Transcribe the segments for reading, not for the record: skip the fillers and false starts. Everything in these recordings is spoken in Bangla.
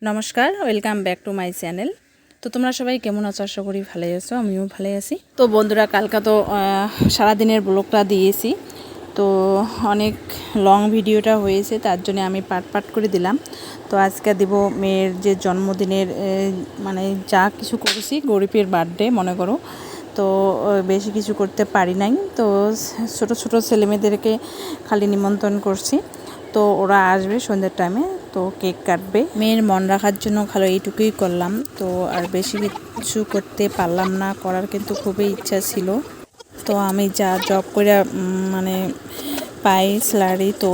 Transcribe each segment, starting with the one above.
নমস্কার, welcome back to my channel. তো তোমরা সবাই কেমন আছো? আশা করি ভালোই আছো, আমিও ভালো আছি। তো বন্ধুরা, কালকে তো সারাদিনের ব্লগটা দিয়েছি, তো অনেক লং ভিডিওটা হয়েছে, তার জন্য আমি পার্ট পার্ট করে দিলাম। তো আজকে দিব মেয়ের যে জন্মদিনের মানে যা কিছু করেছি, গরিবের বার্থডে মনে করো। তো বেশি কিছু করতে পারি নাই, তো ছোট ছোট ছেলেমেয়েদেরকে খালি নিমন্ত্রণ করছি। তো ওরা আসবে সন্ধ্যের টাইমে, তো কেক কাটবে। মেয়ের মন রাখার জন্য খালি এইটুকুই করলাম, তো আর বেশি কিছু করতে পারলাম না। করার কিন্তু খুবই ইচ্ছা ছিল। তো আমি যা জব করে মানে পাই স্যালারি, তো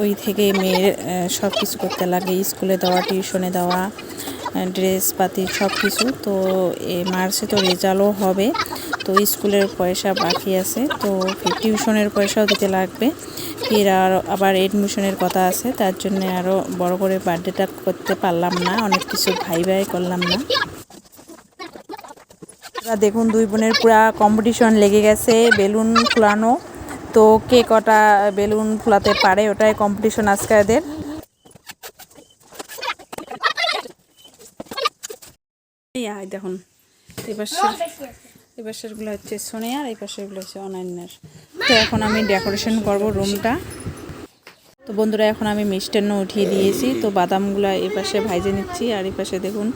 ওই থেকে মেয়ের সব কিছু করতে লাগে, স্কুলে দেওয়া, টিউশনে দেওয়া, ড্রেস পাতি সব কিছু। তো মার্চে তো রেজাল্টও হবে, তো স্কুলের পয়সা বাকি আছে, তো টিউশনের পয়সাও দিতে লাগবে, ফির আবার এডমিশনের কথা আছে। তার জন্য আরও বড় করে বার্থডেটা করতে পারলাম না, অনেক কিছু ভাই করলাম না। দেখুন, দুই বোনের পুরা কম্পিটিশন লেগে গেছে বেলুন ফুলানো। তো কে কটা বেলুন ফুলাতে পারে, ওটাই কম্পিটিশন আজকে এদের। দেখুন, এই পাশেরগুলো হচ্ছে সোনিয়ার, এই পাশেরগুলো হচ্ছে অনন্যার। তো এখন আমি ডেকোরেশন করব রুমটা। তো বন্ধুরা, এখন আমি মিষ্টান্ন উঠিয়ে দিয়েছি, তো বাদামগুলো এই পাশে ভাইজে নিচ্ছি, আর এই পাশে দেখুন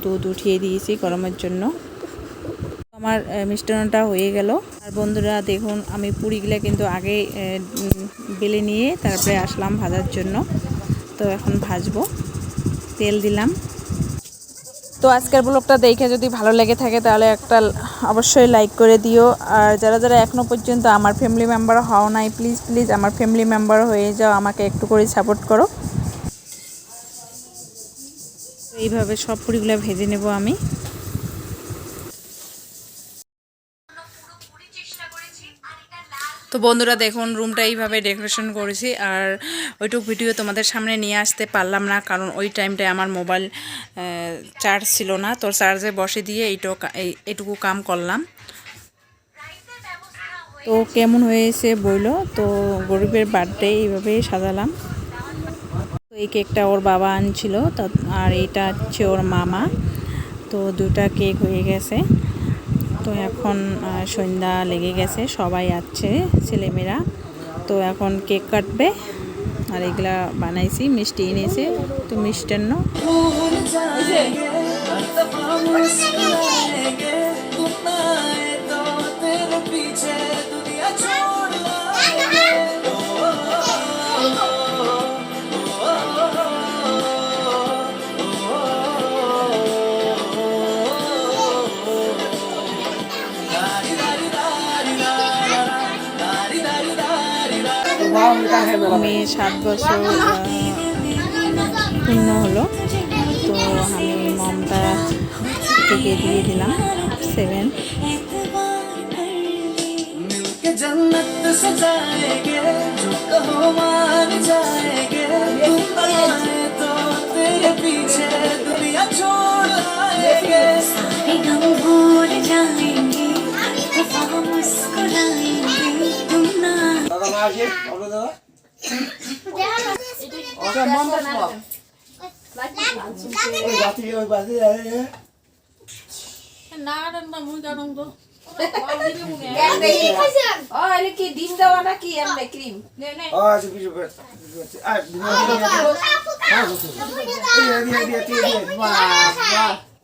দুধ উঠিয়ে দিয়েছি গরমের জন্য। আমার মিষ্টান্নটা হয়ে গেল। আর বন্ধুরা দেখুন, আমি পুরিগুলো কিন্তু আগে বেলে নিয়ে তারপরে আসলাম ভাজার জন্য। তো এখন ভাজবো, তেল দিলাম। তো আজকের ব্লগটা দেখে যদি ভালো লেগে থাকে তাহলে একটা অবশ্যই লাইক করে দিও। আর যারা যারা এখনও পর্যন্ত আমার ফ্যামিলি মেম্বার হও নাই, প্লিজ প্লিজ আমার ফ্যামিলি মেম্বার হয়ে যাও, আমাকে একটু করে সাপোর্ট করো। এইভাবে সব পুরিগুলো ভেজে নেব আমি। তো বন্ধুরা দেখুন, রুমটা এইভাবে ডেকোরেশন করেছি, আর ওইটুকু ভিডিও তোমাদের সামনে নিয়ে আসতে পারলাম না, কারণ ওই টাইমটায় আমার মোবাইল চার্জ ছিল না, তো চার্জে বসে দিয়ে এইটুকু কাম করলাম। তো কেমন হয়েছে বললো। তো গরিবের বার্থডে এইভাবেই সাজালাম। তো এই কেকটা ওর বাবা আনছিল, আর এটা হচ্ছে ওর মামা। তো দুটা কেক হয়ে গেছে। তো এখন সন্ধ্যা লেগে গেছে, সবাই আছে ছেলেমেয়েরা। তো এখন কেক কাটবে, আর এগুলা বানাইছি, মিষ্টি এনেছে, তো মিষ্টান্ন। মেয়ে 7 বছর পূর্ণ হলো, তো আমি মমতা থেকে দিয়ে দিলাম 7। কি ডিম দেওয়া নাকি এমনি ক্রিম?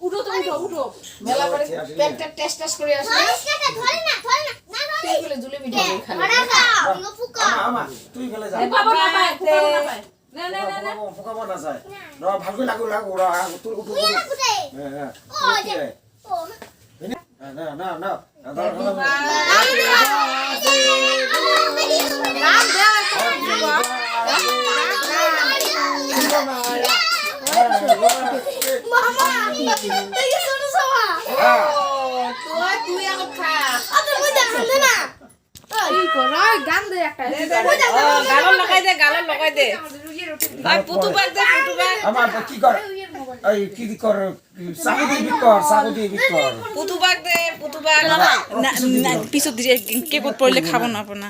উঠো তো উঠো উঠো, মেলা করে পেটটা টেস্ট টেস্ট করে আসবে। ধরে না সেইগুলো জুলে মিঠা করে খাবে। আমা তুই গেলে যা, বাবা না পায়, না পায়, না না না না পোকা বনা যায় না, ভালো লাগু লাগু ওরা তুই উঠো উঠো। হ্যাঁ হ্যাঁ ও যে ও না না না পিছত কেক পড়লে খাবো না আপনা,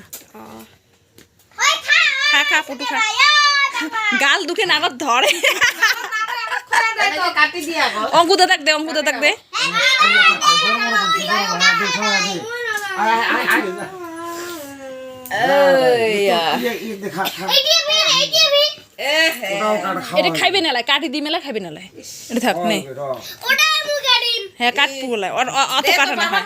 খা খা পুটু খা, গাল দুখে নাগত ধরে। কাটি দিয়া গো অঙ্কুদা দেখ দে অঙ্কুদা দেখ দে এটা খাইবে না কাটি দি মেলা খাইবে না এটা থাক নে হ্যাঁ কাটবো বলে অত কাটা না হয়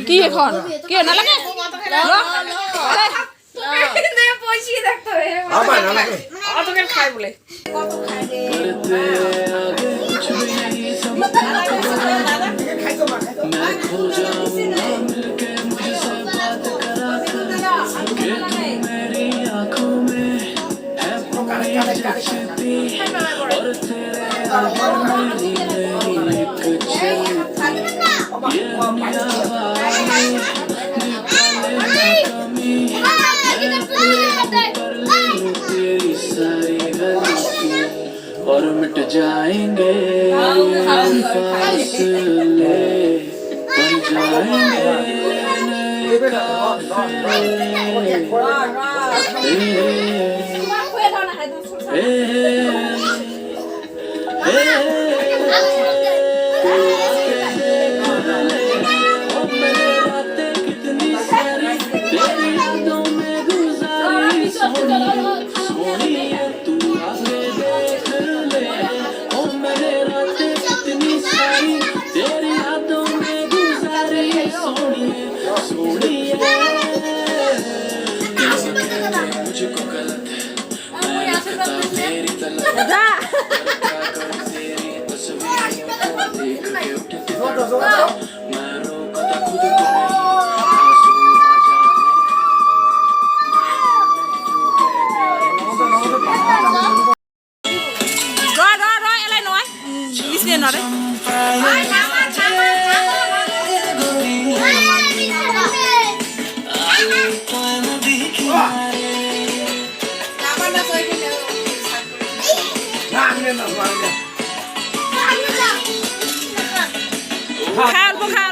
কি এখন কি না লাগে খাই বলে और मिट जाएंगे फासले बन जाएंगे नए कितनी सारी तेरी यादों में गुजारी सोनी तू आके देख ले ओ मेरे रातें कितनी सारी तेरी यादों में गुजारी सोनी मुझको गलत मैं खता तेरी तलब तेरी तस्वीर देख के उठती मैं रोकता खुद को খা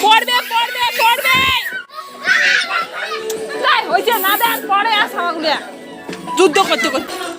পড়বে পড়বে পড়বে তাই হইছে না দেন পড়ে আসা যুদ্ধ করতে করতে